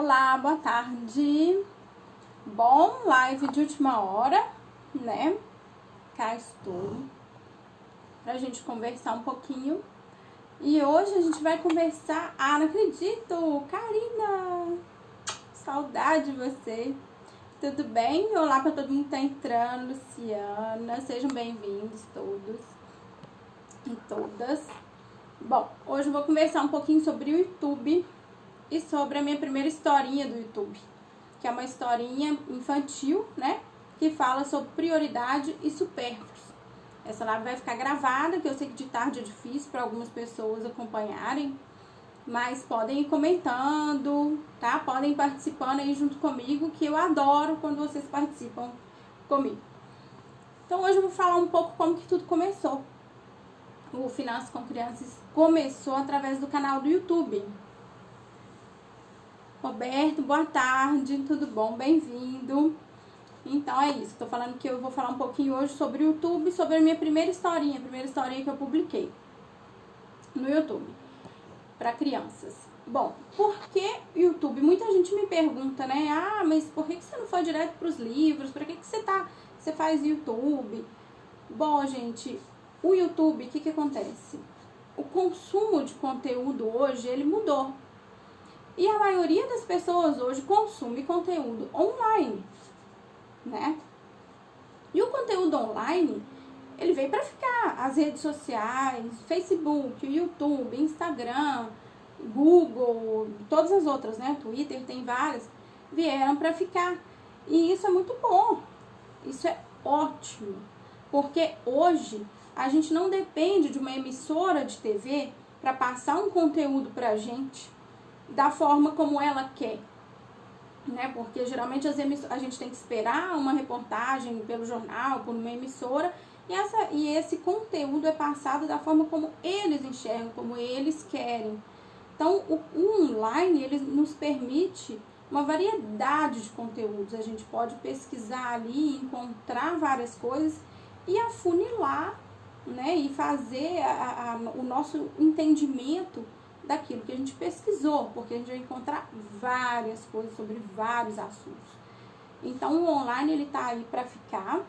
Olá, boa tarde. Bom, live de última hora, né? Cá estou pra gente conversar um pouquinho. E hoje a gente vai conversar. Ah, não acredito! Karina! Saudade de você. Tudo bem? Olá pra todo mundo que tá entrando. Luciana, sejam bem-vindos todos e todas. Bom, hoje eu vou conversar um pouquinho sobre o YouTube e sobre a minha primeira historinha do YouTube, que é uma historinha infantil, né? Que fala sobre prioridade e supérfluos. Essa live vai ficar gravada, que eu sei que de tarde é difícil para algumas pessoas acompanharem, mas podem ir comentando, tá? Podem ir participando aí junto comigo, que eu adoro quando vocês participam comigo. Então hoje eu vou falar um pouco como que tudo começou. O Finanças com Crianças começou através do canal do YouTube. Roberto, boa tarde, tudo bom? Bem-vindo. Então é isso, tô falando que eu vou falar um pouquinho hoje sobre o YouTube, sobre a minha primeira historinha que eu publiquei no YouTube para crianças. Bom, por que YouTube? Muita gente me pergunta, né? Ah, mas por que você não foi direto para os livros? Por que você faz YouTube? Bom, gente, o YouTube, o que acontece? O consumo de conteúdo hoje, ele mudou. E a maioria das pessoas hoje consome conteúdo online, né? E o conteúdo online, ele veio para ficar. As redes sociais, Facebook, YouTube, Instagram, Google, todas as outras, né? Twitter, tem várias, vieram para ficar. E isso é muito bom. Isso é ótimo. Porque hoje a gente não depende de uma emissora de TV para passar um conteúdo pra gente da forma como ela quer, né? Porque geralmente a gente tem que esperar uma reportagem pelo jornal, por uma emissora, e esse conteúdo é passado da forma como eles enxergam, como eles querem. Então, o online, ele nos permite uma variedade de conteúdos. A gente pode pesquisar ali, encontrar várias coisas e afunilar, né? E fazer o nosso entendimento daquilo que a gente pesquisou, porque a gente vai encontrar várias coisas sobre vários assuntos. Então, o online, ele tá aí para ficar,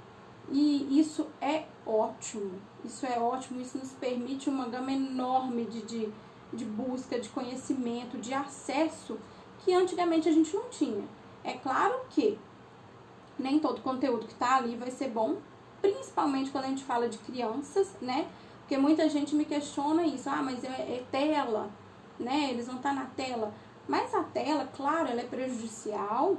e isso é ótimo. Isso é ótimo, isso nos permite uma gama enorme de busca, de conhecimento, de acesso, que antigamente a gente não tinha. É claro que nem todo conteúdo que tá ali vai ser bom, principalmente quando a gente fala de crianças, né? Porque muita gente me questiona isso, mas é tela, né? Eles vão estar na tela. Mas a tela, claro, ela é prejudicial,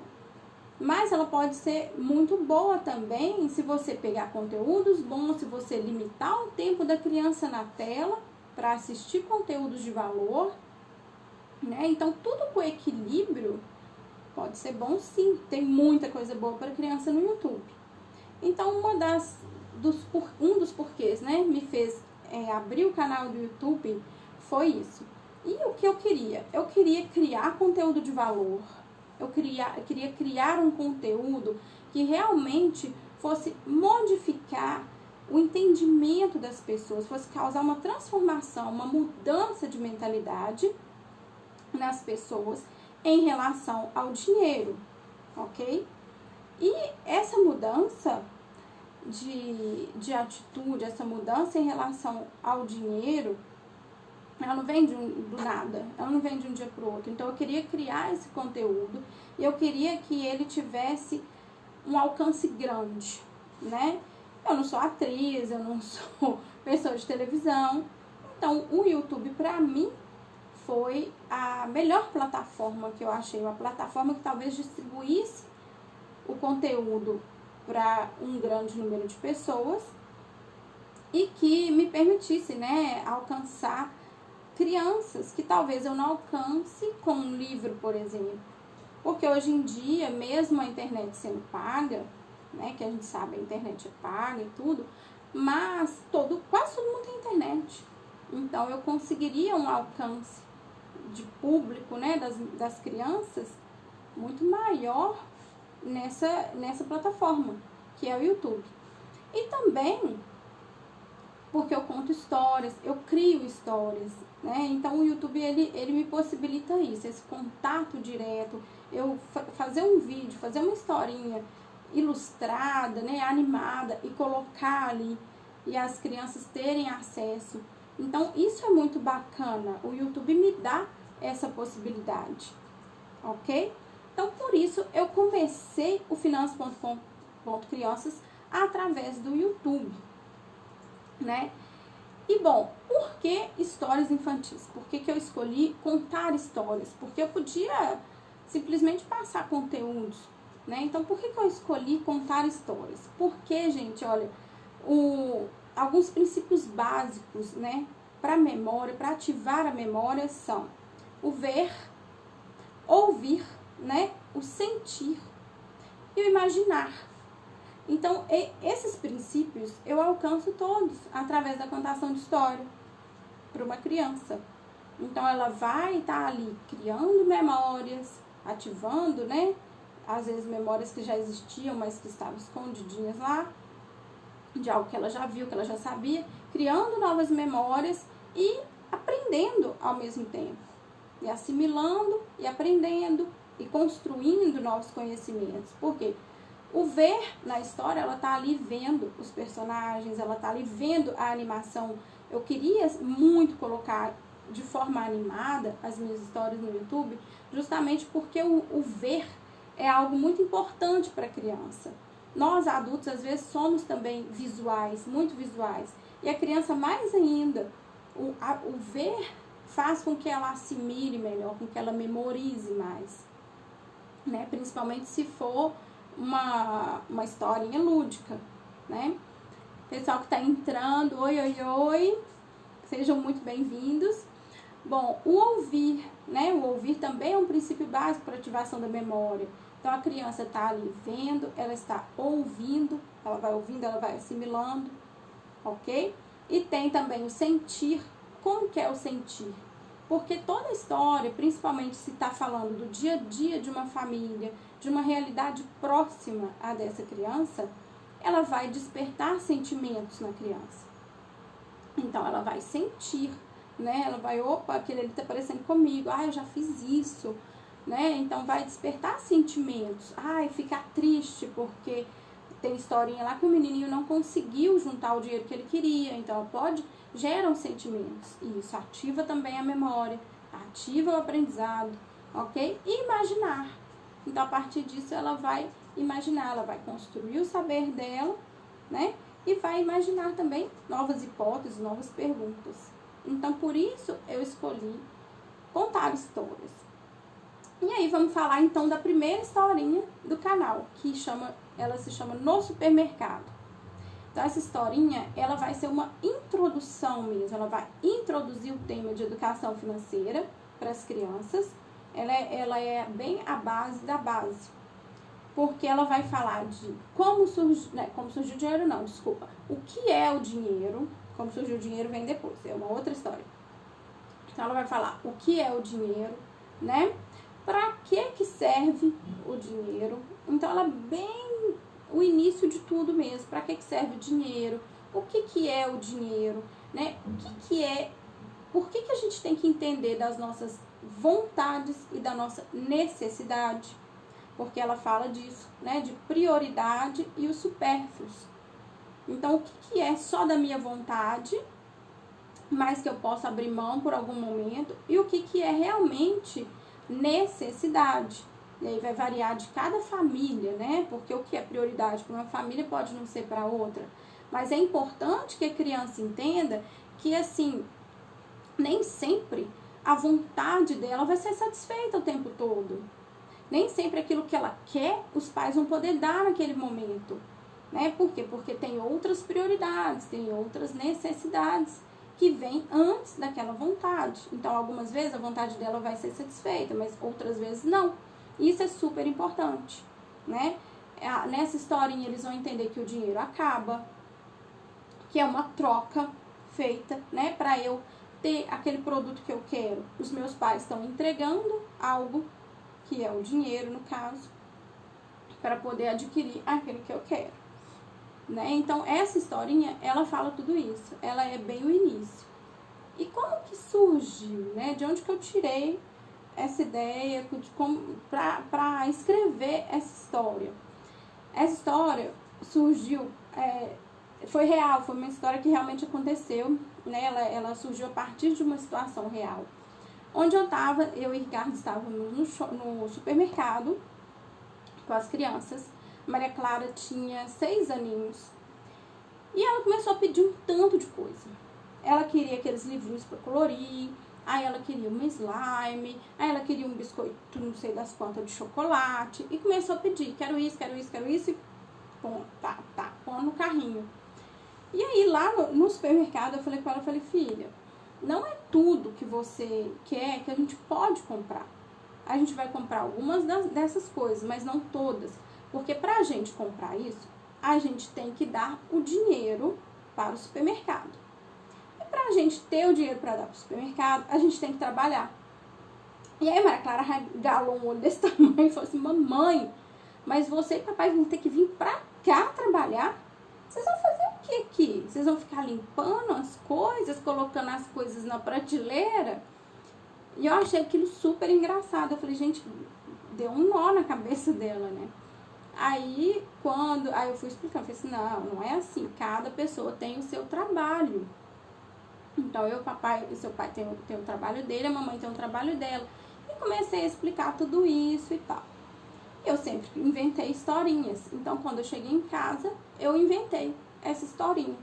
mas ela pode ser muito boa também se você pegar conteúdos bons, se você limitar o tempo da criança na tela para assistir conteúdos de valor, né? Então, tudo com equilíbrio pode ser bom, sim. Tem muita coisa boa para criança no YouTube. Então, um dos porquês, né, me fez abrir o canal do YouTube foi isso. E o que eu queria? Eu queria criar conteúdo de valor. Eu queria criar um conteúdo que realmente fosse modificar o entendimento das pessoas, fosse causar uma transformação, uma mudança de mentalidade nas pessoas em relação ao dinheiro, ok? E essa mudança de atitude, essa mudança em relação ao dinheiro, ela não vem do nada, ela não vem de um dia para o outro. Então, eu queria criar esse conteúdo e eu queria que ele tivesse um alcance grande, né? Eu não sou atriz, eu não sou pessoa de televisão. Então, o YouTube, para mim, foi a melhor plataforma que eu achei, uma plataforma que talvez distribuísse o conteúdo para um grande número de pessoas e que me permitisse, né, alcançar crianças que talvez eu não alcance com um livro, por exemplo. Porque hoje em dia, mesmo a internet sendo paga, né, que a gente sabe, a internet é paga e tudo, mas quase todo mundo tem internet. Então, eu conseguiria um alcance de público, né, das crianças muito maior nessa plataforma, que é o YouTube. E também porque eu conto histórias, eu crio histórias, né? Então o YouTube ele me possibilita isso, esse contato direto, eu fazer um vídeo, fazer uma historinha ilustrada, né, animada, e colocar ali, e as crianças terem acesso. Então, isso é muito bacana. O YouTube me dá essa possibilidade, ok? Então, por isso, eu comecei o Finanças.com.crianças através do YouTube, né? E, bom, por que histórias infantis? Por que eu escolhi contar histórias? Porque eu podia simplesmente passar conteúdos, né? Então, por que eu escolhi contar histórias? Porque, gente, olha, alguns princípios básicos, né, para a memória, para ativar a memória são o ver, ouvir, né, o sentir e o imaginar. Então, esses princípios eu alcanço todos através da contação de história para uma criança. Então, ela vai estar ali criando memórias, ativando, né, às vezes memórias que já existiam, mas que estavam escondidinhas lá, de algo que ela já viu, que ela já sabia, criando novas memórias e aprendendo ao mesmo tempo, e assimilando e aprendendo e construindo novos conhecimentos. Por quê? O ver na história, ela tá ali vendo os personagens, ela tá ali vendo a animação. Eu queria muito colocar de forma animada as minhas histórias no YouTube, justamente porque o ver é algo muito importante para a criança. Nós, adultos, às vezes somos também visuais, muito visuais. E a criança mais ainda. O ver faz com que ela assimile melhor, com que ela memorize mais, né? Principalmente se for uma historinha lúdica, né? Pessoal que está entrando, oi, oi, oi, sejam muito bem-vindos. Bom, o ouvir, né? O ouvir também é um princípio básico para ativação da memória. Então, a criança está ali vendo, ela está ouvindo, ela vai ouvindo, ela vai assimilando, ok? E tem também o sentir. Como que é o sentir? Porque toda história, principalmente se está falando do dia a dia de uma família, de uma realidade próxima a dessa criança, ela vai despertar sentimentos na criança. Então, ela vai sentir, né? Ela vai, opa, aquele ali está parecendo comigo, eu já fiz isso, né? Então, vai despertar sentimentos. Ficar triste porque tem historinha lá que o menininho não conseguiu juntar o dinheiro que ele queria. Então, geram sentimentos. E isso ativa também a memória, ativa o aprendizado, ok? E imaginar. Então, a partir disso, ela vai imaginar, ela vai construir o saber dela, né? E vai imaginar também novas hipóteses, novas perguntas. Então, por isso, eu escolhi contar histórias. E aí, vamos falar, então, da primeira historinha do canal, ela se chama No Supermercado. Então, essa historinha, ela vai ser uma introdução mesmo, ela vai introduzir o tema de educação financeira para as crianças. Ela é bem a base da base, porque ela vai falar de como surgiu o dinheiro, o que é o dinheiro, como surgiu o dinheiro vem depois, é uma outra história. Então, ela vai falar o que é o dinheiro, né? Para que serve o dinheiro? Então, ela é bem o início de tudo mesmo. Para que serve o dinheiro? O que é o dinheiro? Né? Por que a gente tem que entender das nossas vontades e da nossa necessidade? Porque ela fala disso, né? De prioridade e os supérfluos. Então, o que é só da minha vontade, mas que eu posso abrir mão por algum momento? E o que é realmente necessidade? E aí vai variar de cada família, né? Porque o que é prioridade para uma família pode não ser para outra. Mas é importante que a criança entenda que, assim, nem sempre a vontade dela vai ser satisfeita o tempo todo. Nem sempre aquilo que ela quer, os pais vão poder dar naquele momento, né? Por quê? Porque tem outras prioridades, tem outras necessidades que vêm antes daquela vontade. Então, algumas vezes a vontade dela vai ser satisfeita, mas outras vezes não. Isso é super importante, né? Nessa historinha eles vão entender que o dinheiro acaba, que é uma troca feita, né? Para eu ter aquele produto que eu quero. Os meus pais estão entregando algo, que é o dinheiro, no caso, para poder adquirir aquilo que eu quero, né? Então, essa historinha, ela fala tudo isso. Ela é bem o início. E como que surgiu, né? De onde que eu tirei essa ideia de como para escrever essa história. Essa história surgiu, foi real, foi uma história que realmente aconteceu, né? Ela surgiu a partir de uma situação real. Onde eu e Ricardo estávamos no supermercado com as crianças. Maria Clara tinha 6 aninhos. E ela começou a pedir um tanto de coisa. Ela queria aqueles livrinhos para colorir, aí ela queria uma slime, aí ela queria um biscoito, não sei das quantas, de chocolate. E começou a pedir, quero isso, e pô, põe no carrinho. E aí lá no supermercado eu falei com ela, filha, não é tudo que você quer que a gente pode comprar. A gente vai comprar algumas dessas coisas, mas não todas. Porque pra gente comprar isso, a gente tem que dar o dinheiro para o supermercado. E pra gente ter o dinheiro para dar para o supermercado, a gente tem que trabalhar. E aí Maria Clara regalou um olho desse tamanho e falou assim, mamãe, mas você e papai vão ter que vir pra cá trabalhar? Vocês vão fazer o que aqui? Vocês vão ficar limpando as coisas, colocando as coisas na prateleira? E eu achei aquilo super engraçado. Eu falei, gente, deu um nó na cabeça dela, né? Aí eu fui explicando, falei assim, não é assim, cada pessoa tem o seu trabalho. Então, o seu pai tem o trabalho dele, a mamãe tem o trabalho dela. E comecei a explicar tudo isso e tal. Eu sempre inventei historinhas. Então, quando eu cheguei em casa, eu inventei essa historinha.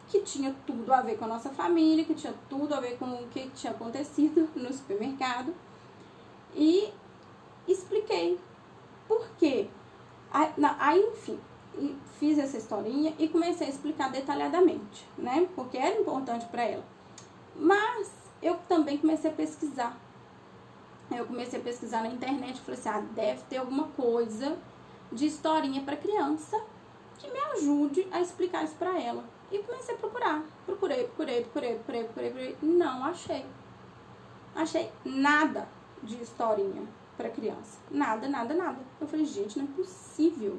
Que tinha tudo a ver com a nossa família, que tinha tudo a ver com o que tinha acontecido no supermercado. E expliquei por quê. Aí, enfim, fiz essa historinha e comecei a explicar detalhadamente, né? Porque era importante para ela. Mas eu também comecei a pesquisar. Eu comecei a pesquisar na internet e falei assim, deve ter alguma coisa de historinha para criança que me ajude a explicar isso para ela. E comecei a procurar. Procurei. Não achei. Achei nada de historinha para criança. Nada. Eu falei, gente, não é possível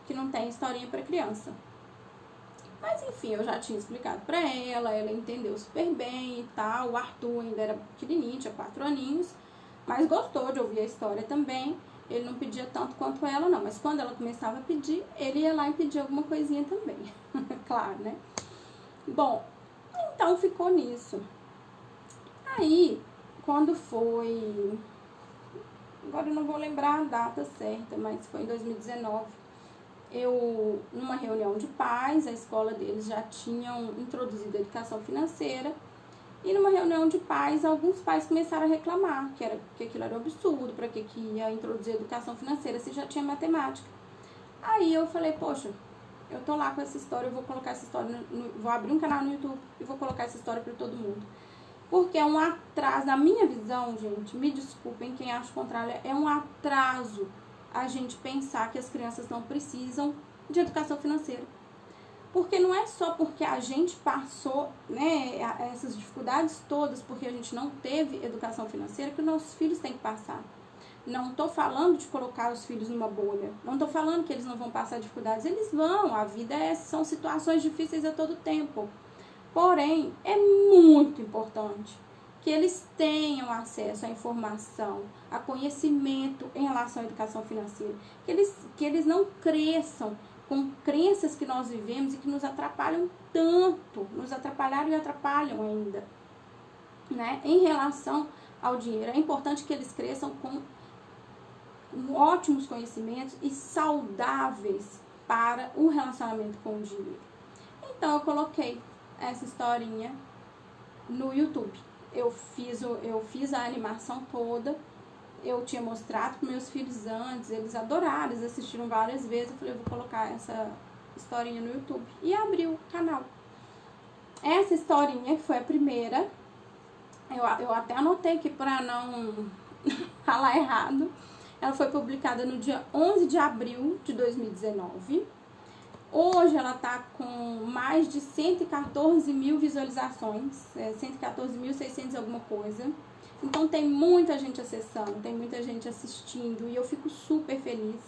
que não tenha historinha para criança. Mas enfim, eu já tinha explicado para ela entendeu super bem e tal. O Arthur ainda era pequenininho, tinha 4 aninhos, mas gostou de ouvir a história também. Ele não pedia tanto quanto ela, não. Mas quando ela começava a pedir, ele ia lá e pedia alguma coisinha também. Claro, né? Bom, então ficou nisso. Aí, quando foi... Agora eu não vou lembrar a data certa, mas foi em 2019. Numa reunião de pais, a escola deles já tinham introduzido a educação financeira. E numa reunião de pais, alguns pais começaram a reclamar que aquilo era um absurdo, para que ia introduzir a educação financeira se já tinha matemática. Aí eu falei, poxa, eu tô lá com essa história, eu vou colocar essa história, vou abrir um canal no YouTube e vou colocar essa história para todo mundo. Porque é um atraso, na minha visão, gente, me desculpem quem acha o contrário, é um atraso a gente pensar que as crianças não precisam de educação financeira. Porque não é só porque a gente passou, né, essas dificuldades todas, porque a gente não teve educação financeira, que os nossos filhos têm que passar. Não estou falando de colocar os filhos numa bolha. Não estou falando que eles não vão passar dificuldades. Eles vão. A vida são situações difíceis a todo tempo. Porém, é muito importante que eles tenham acesso à informação, a conhecimento em relação à educação financeira. Que eles não cresçam com crenças que nós vivemos e que nos atrapalham tanto, nos atrapalharam e atrapalham ainda, né? Em relação ao dinheiro, é importante que eles cresçam com ótimos conhecimentos e saudáveis para o relacionamento com o dinheiro. Então, eu coloquei essa historinha no YouTube. Eu fiz a animação toda. Eu tinha mostrado para meus filhos antes, eles adoraram, eles assistiram várias vezes. Eu falei, eu vou colocar essa historinha no YouTube. E abri o canal. Essa historinha, que foi a primeira, eu até anotei aqui para não falar errado. Ela foi publicada no dia 11 de abril de 2019. Hoje ela tá com mais de 114 mil visualizações, 114.600 alguma coisa. Então tem muita gente acessando, tem muita gente assistindo e eu fico super feliz,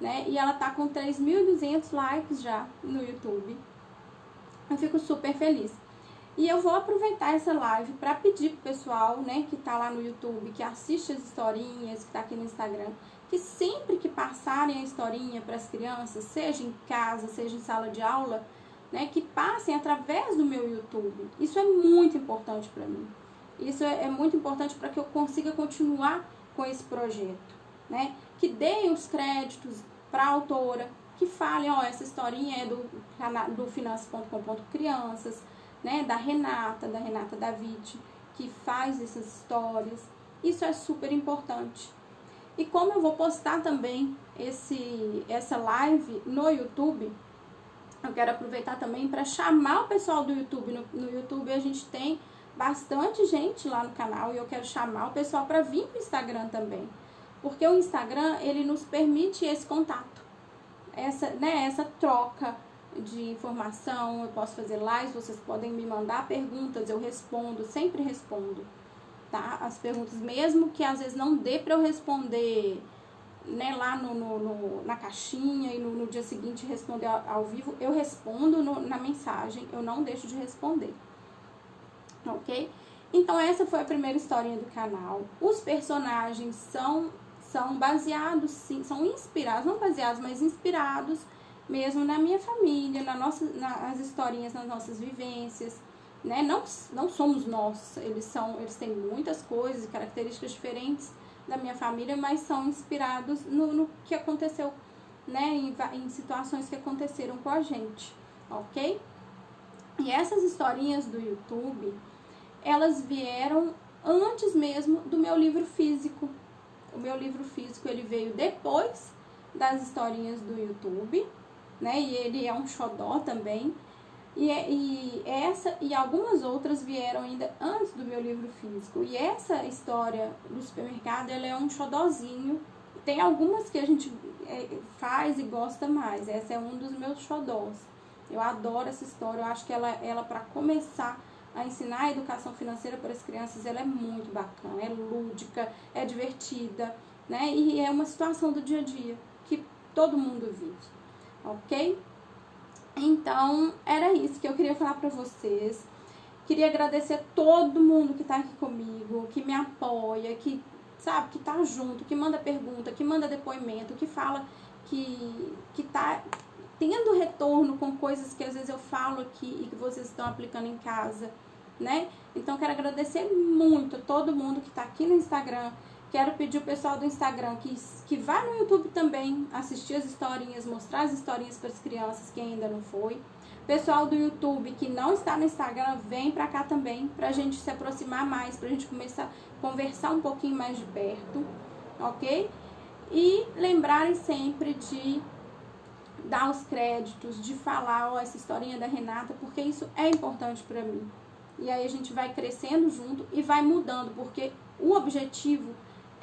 né? E ela tá com 3.200 likes já no YouTube. Eu fico super feliz. E eu vou aproveitar essa live para pedir pro pessoal, né, que tá lá no YouTube, que assiste as historinhas, que tá aqui no Instagram, que sempre que passarem a historinha para as crianças, seja em casa, seja em sala de aula, né, que passem através do meu YouTube. Isso é muito importante para mim. Isso é muito importante para que eu consiga continuar com esse projeto, né? Que deem os créditos para a autora, que falem, ó, essa historinha é do finanças.com.crianças, né? Da Renata David, que faz essas histórias. Isso é super importante. E como eu vou postar também essa live no YouTube, eu quero aproveitar também para chamar o pessoal do YouTube. No YouTube a gente tem bastante gente lá no canal e eu quero chamar o pessoal para vir pro Instagram também. Porque o Instagram, ele nos permite esse contato, essa troca de informação. Eu posso fazer lives, vocês podem me mandar perguntas, eu respondo, sempre respondo, tá? As perguntas, mesmo que às vezes não dê para eu responder, né, lá na caixinha e no dia seguinte responder ao vivo, eu respondo na mensagem, eu não deixo de responder, ok? Então essa foi a primeira historinha do canal. Os personagens são baseados, sim, são inspirados, não baseados, mas inspirados mesmo na minha família, nas historinhas, nas nossas vivências, né? Não somos nós, eles têm muitas coisas e características diferentes da minha família, mas são inspirados no que aconteceu, né, em situações que aconteceram com a gente, ok? E essas historinhas do YouTube, elas vieram antes mesmo do meu livro físico. O meu livro físico, ele veio depois das historinhas do YouTube, né, e ele é um xodó também. E essa e algumas outras vieram ainda antes do meu livro físico. E essa história do supermercado, ela é um xodózinho. Tem algumas que a gente faz e gosta mais. Essa é um dos meus xodós. Eu adoro essa história. Eu acho que ela para começar a ensinar a educação financeira para as crianças, ela é muito bacana. É lúdica, é divertida, né? E é uma situação do dia a dia que todo mundo vive, ok? Então, era isso que eu queria falar pra vocês. Queria agradecer a todo mundo que tá aqui comigo, que me apoia, que, sabe, que tá junto, que manda pergunta, que manda depoimento, que fala que tá tendo retorno com coisas que às vezes eu falo aqui e que vocês estão aplicando em casa, né? Então, quero agradecer muito a todo mundo que tá aqui no Instagram. Quero pedir o pessoal do Instagram que vá no YouTube também assistir as historinhas, mostrar as historinhas para as crianças que ainda não foi. Pessoal do YouTube que não está no Instagram, vem para cá também, para a gente se aproximar mais, para a gente começar a conversar um pouquinho mais de perto, ok? E lembrarem sempre de dar os créditos, de falar, ó, essa historinha da Renata, porque isso é importante para mim. E aí a gente vai crescendo junto e vai mudando, porque o objetivo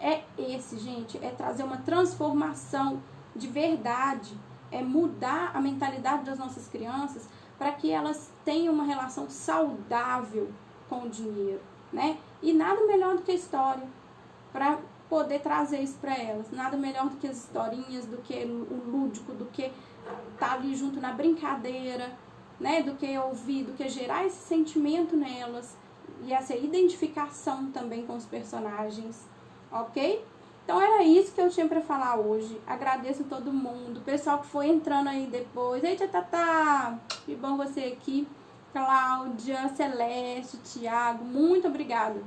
é esse, gente, é trazer uma transformação de verdade, é mudar a mentalidade das nossas crianças para que elas tenham uma relação saudável com o dinheiro, né? E nada melhor do que a história para poder trazer isso para elas. Nada melhor do que as historinhas, do que o lúdico, do que estar ali junto na brincadeira, né? Do que ouvir, do que gerar esse sentimento nelas e essa identificação também com os personagens. Ok? Então era isso que eu tinha pra falar hoje. Agradeço a todo mundo. O pessoal que foi entrando aí depois. Eita, Tatá! Que bom você aqui. Cláudia, Celeste, Thiago. Muito obrigada.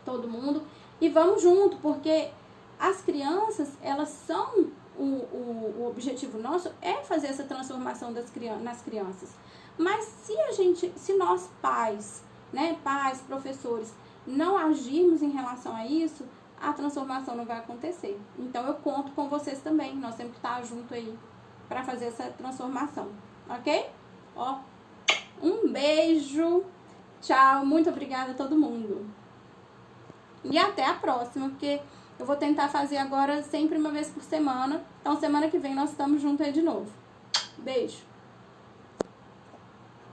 Todo mundo. E vamos junto, porque as crianças, elas são... O objetivo nosso é fazer essa transformação nas crianças. Mas se nós pais, né? Pais, professores, não agirmos em relação a isso, a transformação não vai acontecer. Então eu conto com vocês também. Nós temos que estar junto aí para fazer essa transformação, ok? Ó, um beijo, tchau, muito obrigada a todo mundo. E até a próxima, porque eu vou tentar fazer agora sempre uma vez por semana. Então semana que vem nós estamos juntos aí de novo. Beijo.